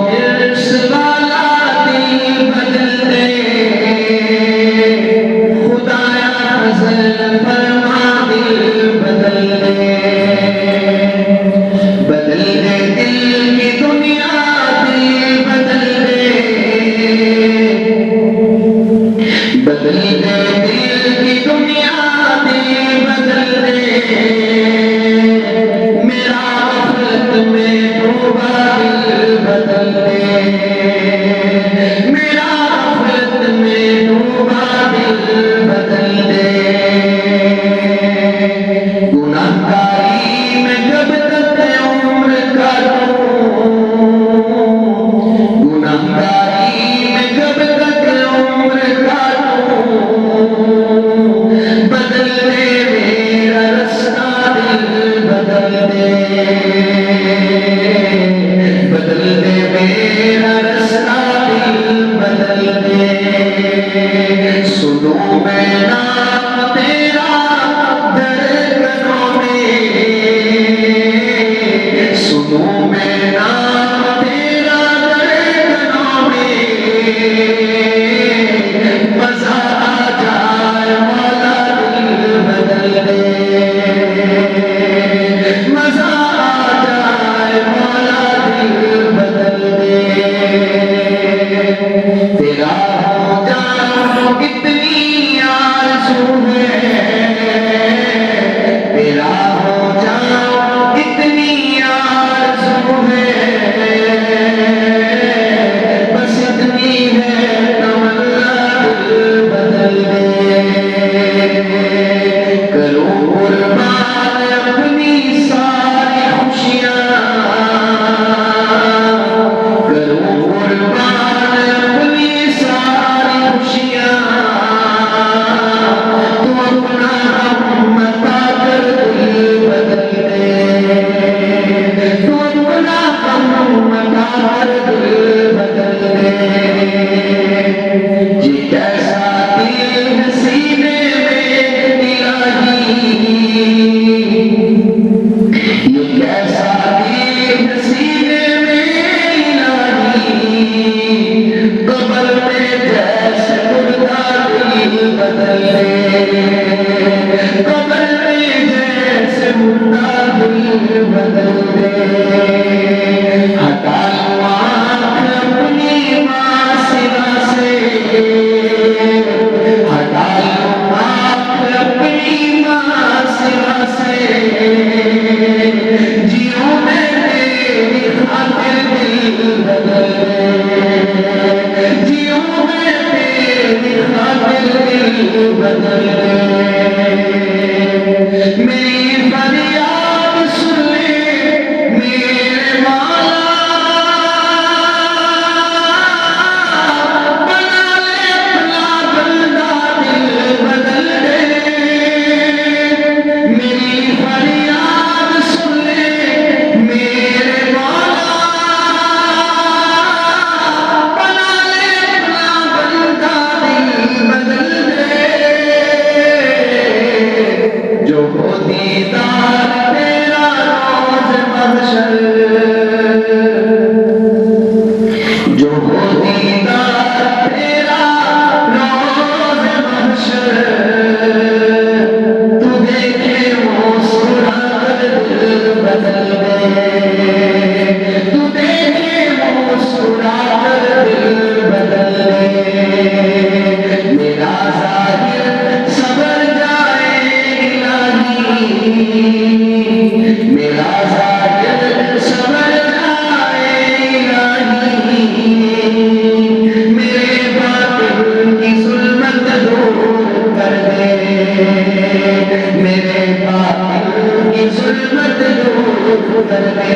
Years वाला दिल बदल दे, खुदाया फजल फरमा दिल बदल दे। बदल दे दिल की दुनिया, दिल बदल दे, बदल दे दिल की दुनिया, दिल बदल दे। मेरा गफलत में डूबा दिल बदल दे, मेरा गफलत में डूबा दिल बदल दे। गुनाहगारी में जब तक उम्र काटूं, गुनाहगारी में जब तक उम्र काटूं, बदल दे मेरा रास्ता दिल बदल दे, बदल दे मेरा रास्ता दिल बदल दे। सुनो मैं नाम तेरा धड़कनों में, सुनो मैं नाम तेरा धड़कनों में। मजा आ जाए मौला दिल बदल दे, मजा आ जाए मौला दिल बदल दे। तेरा हो जाऊं कितनी आरज़ू है, तेरा हो जाऊं कितनी आरज़ू है। बस इतनी है तमन्ना दिल बदल दे। करूं कुर्बान अपनी सारी खुशियां, करूं कुर्बान अपनी सारी खुशियां। तू अपना हम मता कर दिल बदल दे, तू अपना हम मता कर दिल बदल दे। ये कैसा दिल है सीने में इलाही, ये कैसा दिल है सीने में इलाही। कब्र में जैसे मुर्दा दिल बदल दे, कब्र में जैसे मुर्दा दिल बदल दे। हटा लो आँख अपनी मासिवा से, हटा लो आँख अपनी मासिवा से। जियो मैं तेरी खातिर दिल बदल दे, जियो मैं तेरी खातिर दिल बदल दे। मेरी फरियाद सुन ले मेरे मौला, बना ले अपना बंदा दिल बदल दे। मेरी फरियाद सुन ले मेरे मौला, बना ले अपना बंदा दिल बदल दे। जो हो दीदार तेरा रोज़ महशर, जो हो दीदार तेरा रोज़ महशर। तू देखे मुस्कुरा कर दिल बदल दे, तू देखे मुस्कुरा कर दिल बदल दे। मेरा ज़ाहिर सबर जाए इलाही, मेरा ज़ाहिर सबर जाए इलाही। मेरे बातिन की ज़ुल्मत दूर कर दे, मेरे बातिन की ज़ुल्मत दूर कर दे।